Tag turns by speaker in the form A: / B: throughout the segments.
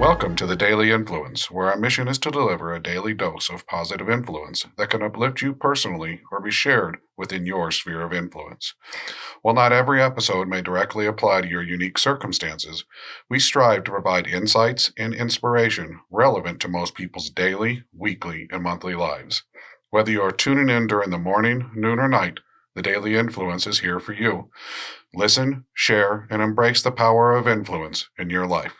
A: Welcome to the Daily Influence, where our mission is to deliver a daily dose of positive influence that can uplift you personally or be shared within your sphere of influence. While not every episode may directly apply to your unique circumstances, we strive to provide insights and inspiration relevant to most people's daily, weekly, and monthly lives. Whether you are tuning in during the morning, noon, or night, the Daily Influence is here for you. Listen, share, and embrace the power of influence in your life.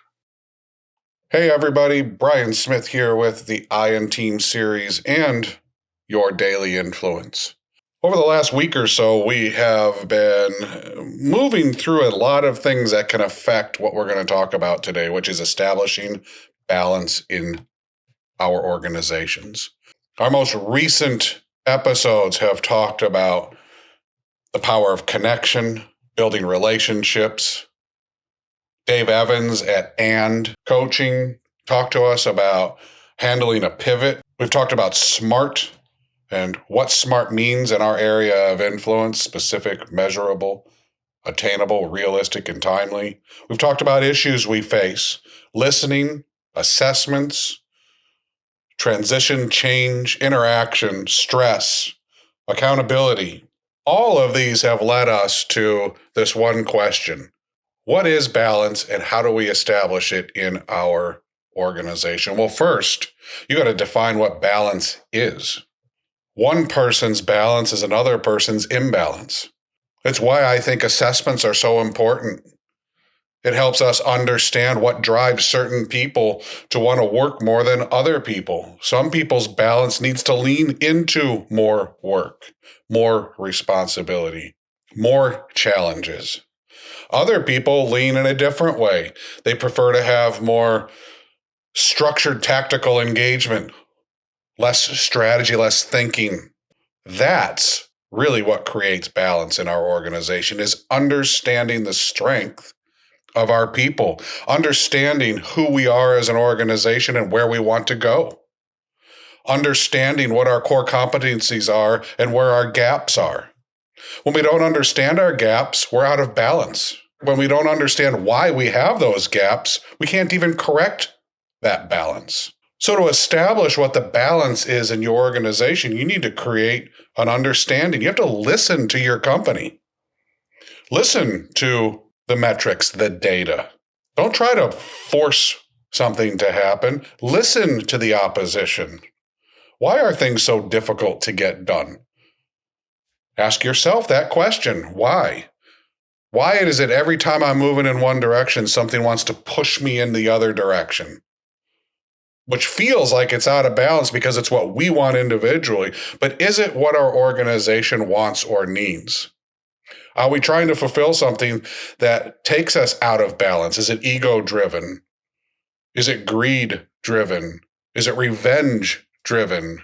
A: Hey everybody, Brian Smith here with the Iron Team series and your Daily Influence. Over the last week or so, we have been moving through a lot of things that can affect what we're going to talk about today, which is establishing balance in our organizations. Our most recent episodes have talked about the power of connection, building relationships. Dave Evans at And Coaching talked to us about handling a pivot. We've talked about SMART and what SMART means in our area of influence: specific, measurable, attainable, realistic, and timely. We've talked about issues we face: listening, assessments, transition, change, interaction, stress, accountability. All of these have led us to this one question: what is balance and how do we establish it in our organization? Well, first, you got to define what balance is. One person's balance is another person's imbalance. It's why I think assessments are so important. It helps us understand what drives certain people to want to work more than other people. Some people's balance needs to lean into more work, more responsibility, more challenges. Other people lean in a different way. They prefer to have more structured tactical engagement, less strategy, less thinking. That's really what creates balance in our organization, is understanding the strength of our people, understanding who we are as an organization and where we want to go, understanding what our core competencies are and where our gaps are. When we don't understand our gaps, we're out of balance. When we don't understand why we have those gaps, we can't even correct that balance. So to establish what the balance is in your organization, you need to create an understanding. You have to listen to your company. Listen to the metrics, the data. Don't try to force something to happen. Listen to the opposition. Why are things so difficult to get done? Ask yourself that question. Why? Why is it every time I'm moving in one direction, something wants to push me in the other direction? Which feels like it's out of balance because it's what we want individually, but is it what our organization wants or needs? Are we trying to fulfill something that takes us out of balance? Is it ego-driven? Is it greed-driven? Is it revenge-driven?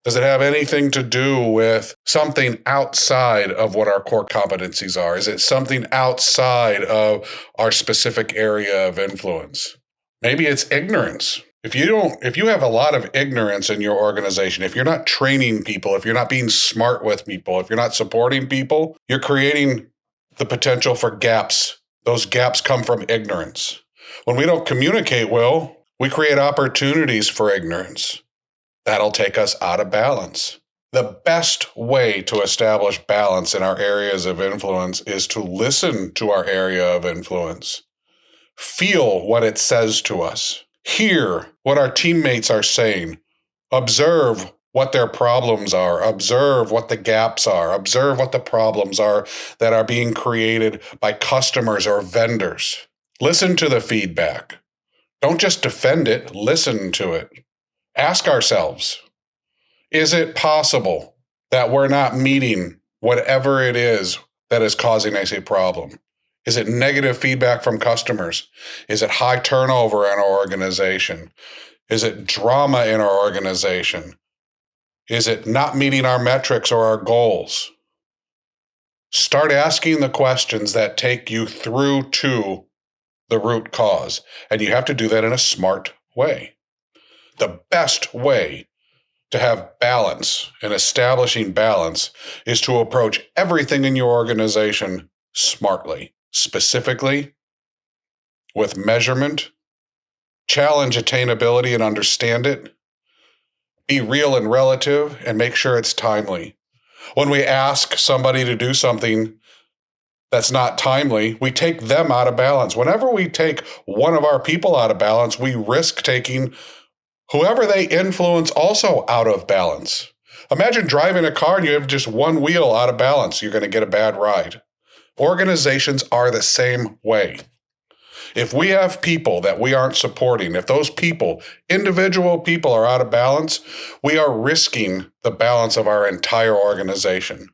A: Does it have anything to do with something outside of what our core competencies are? Is it something outside of our specific area of influence? Maybe it's ignorance. If you have a lot of ignorance in your organization, if you're not training people, if you're not being smart with people, if you're not supporting people, you're creating the potential for gaps. Those gaps come from ignorance. When we don't communicate well, we create opportunities for ignorance. That'll take us out of balance. The best way to establish balance in our areas of influence is to listen to our area of influence. Feel what it says to us. Hear what our teammates are saying. Observe what their problems are. Observe what the gaps are. Observe what the problems are that are being created by customers or vendors. Listen to the feedback. Don't just defend it. Listen to it. Ask ourselves, is it possible that we're not meeting whatever it is that is causing us a problem? Is it negative feedback from customers? Is it high turnover in our organization? Is it drama in our organization? Is it not meeting our metrics or our goals? Start asking the questions that take you through to the root cause, and you have to do that in a smart way. The best way to have balance and establishing balance is to approach everything in your organization smartly, specifically, with measurement challenge attainability and understand it, be real and relative, and make sure it's timely. When we ask somebody to do something that's not timely, we take them out of balance. Whenever we take one of our people out of balance, we risk taking whoever they influence also out of balance. Imagine driving a car and you have just one wheel out of balance. You're going to get a bad ride. Organizations are the same way. If we have people that we aren't supporting, if those people, individual people, are out of balance, we are risking the balance of our entire organization.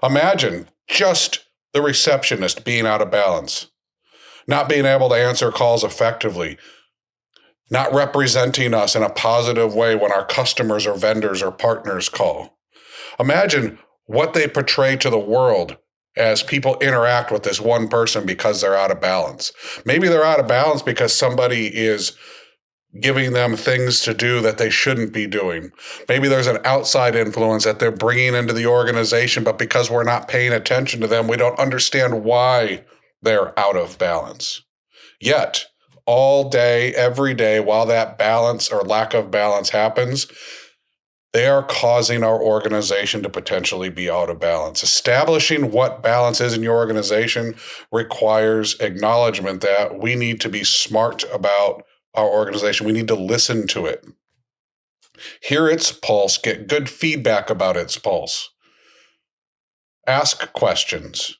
A: Imagine just the receptionist being out of balance, not being able to answer calls effectively, not representing us in a positive way when our customers or vendors or partners call. Imagine what they portray to the world as people interact with this one person because they're out of balance. Maybe they're out of balance because somebody is giving them things to do that they shouldn't be doing. Maybe there's an outside influence that they're bringing into the organization, but because we're not paying attention to them, we don't understand why they're out of balance. Yet, all day, every day, while that balance or lack of balance happens, they are causing our organization to potentially be out of balance. Establishing what balance is in your organization requires acknowledgement that we need to be smart about our organization. We need to listen to it, hear its pulse, get good feedback about its pulse, ask questions,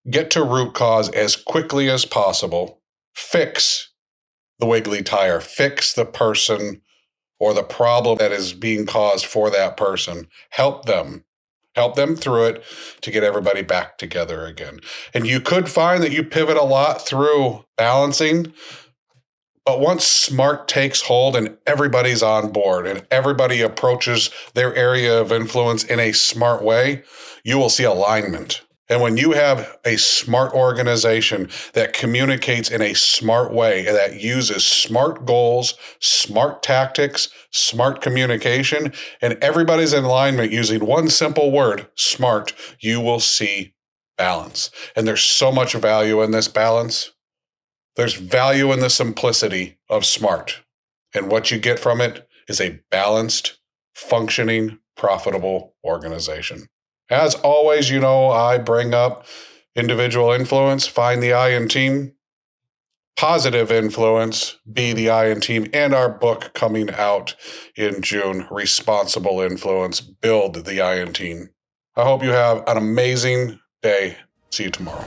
A: get to root cause as quickly as possible, fix the wiggly tire, fix the person or the problem that is being caused for that person. Help them through it to get everybody back together again. And you could find that you pivot a lot through balancing, but once SMART takes hold and everybody's on board and everybody approaches their area of influence in a smart way, you will see alignment. And when you have a smart organization that communicates in a smart way, that uses smart goals, smart tactics, smart communication, and everybody's in alignment using one simple word, smart, you will see balance. And there's so much value in this balance. There's value in the simplicity of SMART. And what you get from it is a balanced, functioning, profitable organization. As always, I bring up individual influence, find the I in team, positive influence, be the I in team, and our book coming out in June, Responsible Influence, Build the I in Team. I hope you have an amazing day. See you tomorrow.